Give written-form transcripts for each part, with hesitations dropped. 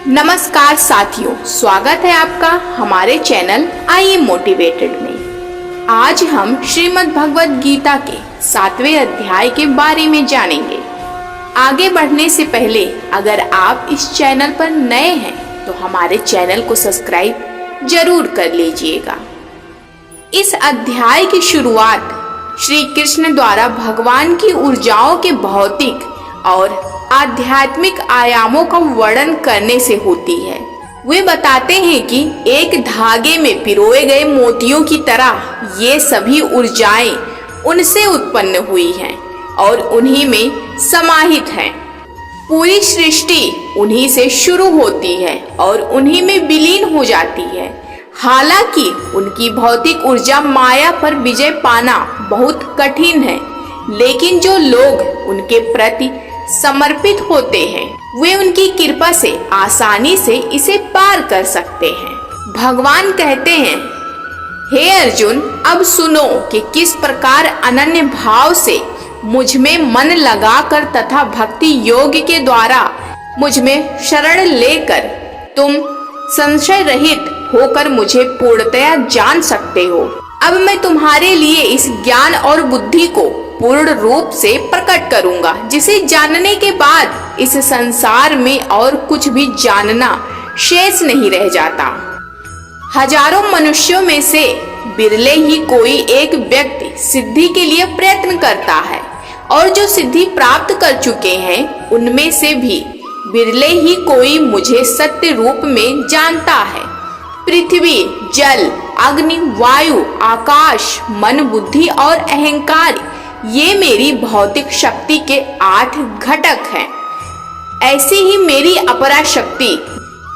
नमस्कार साथियों, स्वागत है आपका हमारे चैनल आई एम मोटिवेटेड में। आज हम श्रीमद् भगवद गीता के 7वें अध्याय के बारे में जानेंगे। आगे बढ़ने से पहले अगर आप इस चैनल पर नए हैं तो हमारे चैनल को सब्सक्राइब जरूर कर लीजिएगा। इस अध्याय की शुरुआत श्री कृष्ण द्वारा भगवान की ऊर्जाओं के भौतिक और आध्यात्मिक आयामों का वर्णन करने से होती है। वे बताते हैं कि एक धागे में पिरोए गए मोतियों की तरह ये सभी ऊर्जाएं उनसे उत्पन्न हुई हैं और उन्हीं में समाहित हैं। पूरी सृष्टि उन्हीं से शुरू होती है और उन्हीं में विलीन हो जाती है। हालांकि उनकी भौतिक ऊर्जा माया पर विजय पाना बहुत कठिन है, लेकिन जो लोग उनके प्रति समर्पित होते हैं वे उनकी कृपा से आसानी से इसे पार कर सकते हैं। भगवान कहते हैं, हे अर्जुन, अब सुनो कि किस प्रकार अनन्य भाव से मुझ में मन लगाकर तथा भक्ति योग के द्वारा मुझ में शरण लेकर तुम संशय रहित होकर मुझे पूर्णतया जान सकते हो। अब मैं तुम्हारे लिए इस ज्ञान और बुद्धि को पूर्ण रूप से प्रकट करूंगा, जिसे जानने के बाद इस संसार में और कुछ भी जानना शेष नहीं रह जाता। हजारों मनुष्यों में से बिरले ही कोई एक व्यक्ति सिद्धि के लिए प्रयत्न करता है, और जो सिद्धि प्राप्त कर चुके हैं उनमें से भी बिरले ही कोई मुझे सत्य रूप में जानता है। पृथ्वी, जल, अग्नि, वायु, आकाश, मन, बुद्धि और अहंकार ये मेरी भौतिक शक्ति के 8 घटक हैं। ऐसी ही मेरी अपरा शक्ति,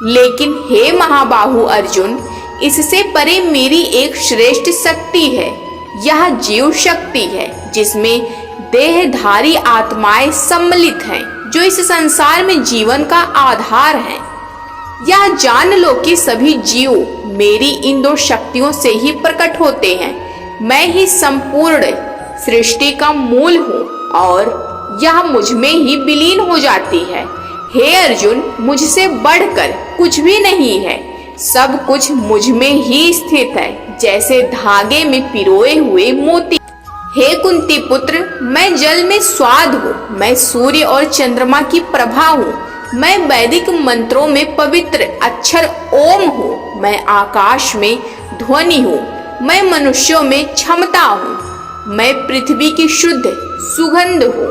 लेकिन हे महाबाहु अर्जुन, इससे परे मेरी एक श्रेष्ठ शक्ति है। यह जीव शक्ति है जिसमें देहधारी आत्माएं सम्मिलित हैं, जो इस संसार में जीवन का आधार हैं। यह जान लो कि सभी जीव मेरी इन 2 शक्तियों से ही प्रकट होते हैं। मैं ही संपूर्ण सृष्टि का मूल हूँ और यह मुझ में ही विलीन हो जाती है। हे अर्जुन, मुझसे बढ़कर कुछ भी नहीं है। सब कुछ मुझ में ही स्थित है, जैसे धागे में पिरोए हुए मोती। हे कुंती पुत्र, मैं जल में स्वाद हूँ, मैं सूर्य और चंद्रमा की प्रभा हूँ, मैं वैदिक मंत्रों में पवित्र अक्षर ओम हूँ, मैं आकाश में ध्वनि हूँ, मैं मनुष्यों में क्षमता हूँ, मैं पृथ्वी की शुद्ध सुगंध हूँ,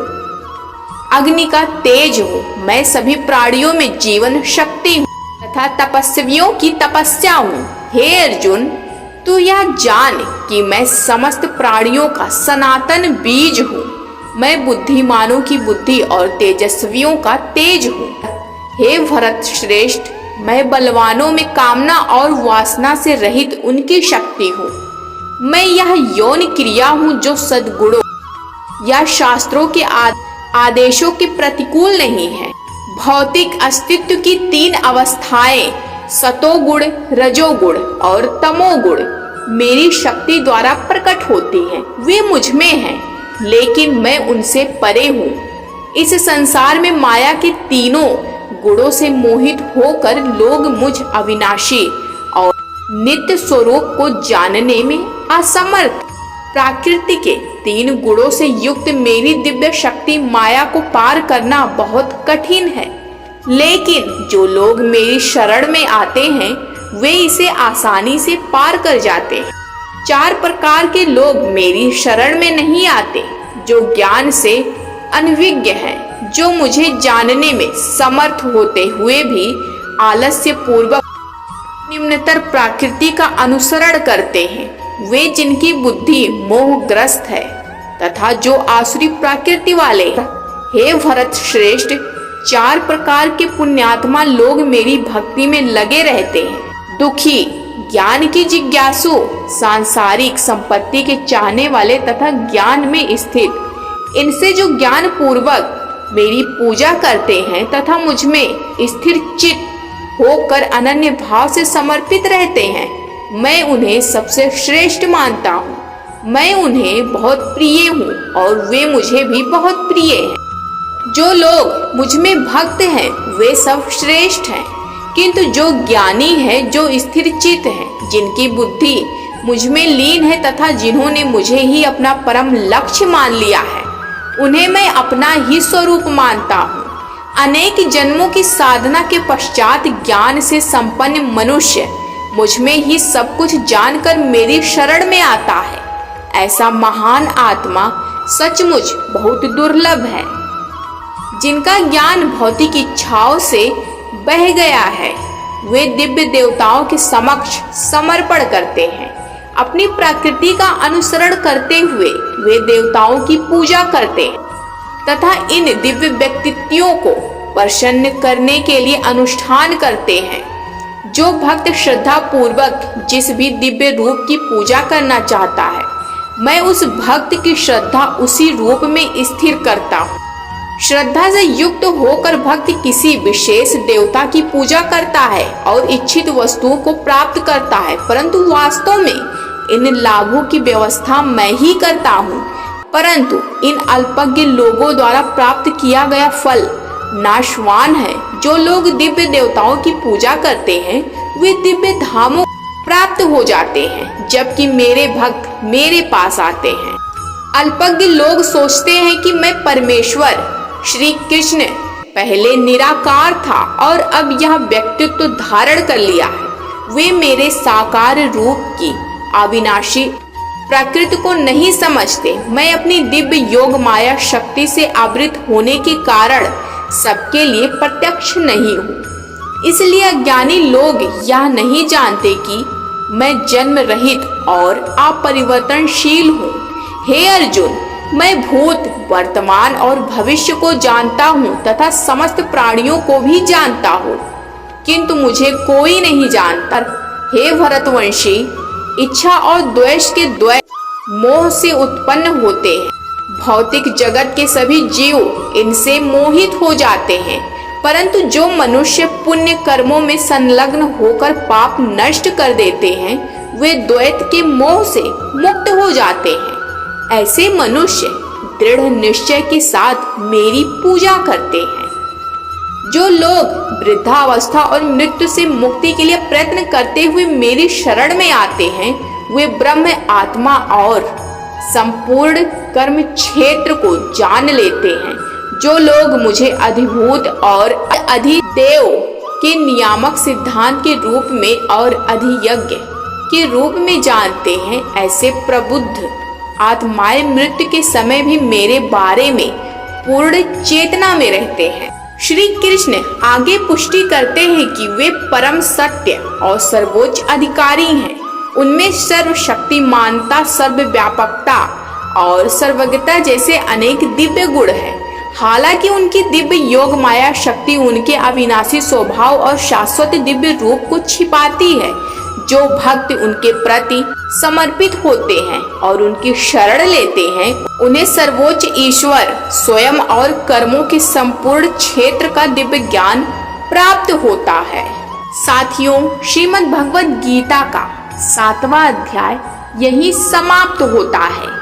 अग्नि का तेज हूँ, मैं सभी प्राणियों में जीवन शक्ति हूँ तथा तपस्वियों की तपस्या हूँ। हे अर्जुन, तू यह जान कि मैं समस्त प्राणियों का सनातन बीज हूँ। मैं बुद्धिमानों की बुद्धि और तेजस्वियों का तेज हूँ। हे भरत श्रेष्ठ, मैं बलवानों में कामना और वासना से रहित उनकी शक्ति हूँ। मैं यह यौन क्रिया हूँ जो सद्गुणों या शास्त्रों के आदेशों के प्रतिकूल नहीं है। भौतिक अस्तित्व की 3 अवस्थाएं सतोगुण, रजोगुण और तमोगुण मेरी शक्ति द्वारा प्रकट होती हैं। वे मुझ में हैं, लेकिन मैं उनसे परे हूँ। इस संसार में माया के तीनों गुणों से मोहित होकर लोग मुझ अविनाशी और नित्य स्वरूप को जानने में असमर्थ। प्रकृति के 3 गुणों से युक्त मेरी दिव्य शक्ति माया को पार करना बहुत कठिन है, लेकिन जो लोग मेरी शरण में आते हैं वे इसे आसानी से पार कर जाते हैं। 4 प्रकार के लोग मेरी शरण में नहीं आते, जो ज्ञान से अनभिज्ञ हैं, जो मुझे जानने में समर्थ होते हुए भी आलस्य पूर्वक निम्नतर प्रकृति का अनुसरण करते हैं। वे जिनकी बुद्धि मोहग्रस्त है तथा जो आसुरी प्रकृति वाले। हे भरत श्रेष्ठ, 4 प्रकार के पुण्यात्मा लोग मेरी भक्ति में लगे रहते हैं। दुखी, ज्ञान की जिज्ञासु, सांसारिक संपत्ति के चाहने वाले तथा ज्ञान में स्थित। इनसे जो ज्ञान पूर्वक मेरी पूजा करते हैं तथा मुझ में स्थिर चित्त होकर अनन्य भाव से समर्पित रहते हैं, मैं उन्हें सबसे श्रेष्ठ मानता हूँ। मैं उन्हें बहुत प्रिय हूँ और वे मुझे भी बहुत प्रिय हैं। जो लोग मुझ में भक्त हैं वे सब श्रेष्ठ हैं, किंतु जो ज्ञानी है, जो स्थिर चित्त है, जिनकी बुद्धि मुझ में लीन है तथा जिन्होंने मुझे ही अपना परम लक्ष्य मान लिया है, उन्हें मैं अपना ही स्वरूप मानता हूँ। अनेक जन्मों की साधना के पश्चात ज्ञान से संपन्न मनुष्य मुझ में ही सब कुछ जानकर मेरी शरण में आता है। ऐसा महान आत्मा सचमुच बहुत दुर्लभ है। जिनका ज्ञान भौतिक इच्छाओं से बह गया है, वे दिव्य देवताओं के समक्ष समर्पण करते हैं। अपनी प्रकृति का अनुसरण करते हुए वे देवताओं की पूजा करते हैं तथा इन दिव्य व्यक्तित्वों को प्रसन्न करने के लिए अनुष्ठान करते हैं। जो भक्त श्रद्धा पूर्वक जिस भी दिव्य रूप की पूजा करना चाहता है, मैं उस भक्त की श्रद्धा उसी रूप में स्थिर करता हूँ। श्रद्धा से युक्त होकर भक्त किसी विशेष देवता की पूजा करता है और इच्छित वस्तुओं को प्राप्त करता है, परंतु वास्तव में इन लाभों की व्यवस्था मैं ही करता हूँ। परंतु इन अल्पज्ञ लोगों द्वारा प्राप्त किया गया फल नाशवान है। जो लोग दिव्य देवताओं की पूजा करते हैं, वे दिव्य धामों प्राप्त हो जाते हैं, जबकि मेरे भक्त मेरे पास आते हैं। अल्पज्ञ लोग सोचते हैं कि मैं परमेश्वर श्री कृष्ण पहले निराकार था और अब यह व्यक्तित्व धारण कर लिया है। वे मेरे साकार रूप की अविनाशी प्रकृति को नहीं समझते। मैं अपनी दिव्य योग माया शक्ति से आवृत होने के कारण सबके लिए प्रत्यक्ष नहीं हूँ। इसलिए अज्ञानी लोग यह नहीं जानते कि मैं जन्म रहित और अपरिवर्तनशील हूँ। हे अर्जुन, मैं भूत, वर्तमान और भविष्य को जानता हूँ तथा समस्त प्राणियों को भी जानता हूँ, किंतु मुझे कोई नहीं जानता। हे भरतवंशी, इच्छा और द्वेष के द्वैत मोह से उत्पन्न होते हैं। भौतिक जगत के सभी जीव इनसे मोहित हो जाते हैं, परंतु जो मनुष्य पुण्य कर्मों में संलग्न होकर पाप नष्ट कर देते हैं, वे द्वैत के मोह से मुक्त हो जाते हैं। ऐसे मनुष्य दृढ़ निश्चय के साथ मेरी पूजा करते हैं। जो लोग वृद्धावस्था और मृत्यु से मुक्ति के लिए प्रयत्न करते हुए मेरी शरण में आते हैं, वे ब्रह्म आत्मा और संपूर्ण कर्म क्षेत्र को जान लेते हैं। जो लोग मुझे अधिभूत और अधिदेव के नियामक सिद्धांत के रूप में और अधियज्ञ के रूप में जानते हैं, ऐसे प्रबुद्ध आत्माएं मृत्यु के समय भी मेरे बारे में पूर्ण चेतना में रहते हैं। श्री कृष्ण आगे पुष्टि करते हैं कि वे परम सत्य और सर्वोच्च अधिकारी हैं। उनमें सर्वशक्तिमानता, सर्वव्यापकता और सर्वज्ञता जैसे अनेक दिव्य गुण हैं। हालांकि उनकी दिव्य योग माया शक्ति उनके अविनाशी स्वभाव और शाश्वत दिव्य रूप को छिपाती है। जो भक्त उनके प्रति समर्पित होते हैं और उनकी शरण लेते हैं, उन्हें सर्वोच्च ईश्वर स्वयं और कर्मों के संपूर्ण क्षेत्र का दिव्य ज्ञान प्राप्त होता है। साथियों, श्रीमद् भगवद गीता का 7वां अध्याय यहीं समाप्त होता है।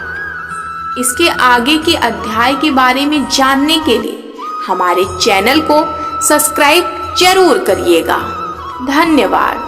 इसके आगे के अध्याय के बारे में जानने के लिए हमारे चैनल को सब्सक्राइब जरूर करिएगा। धन्यवाद।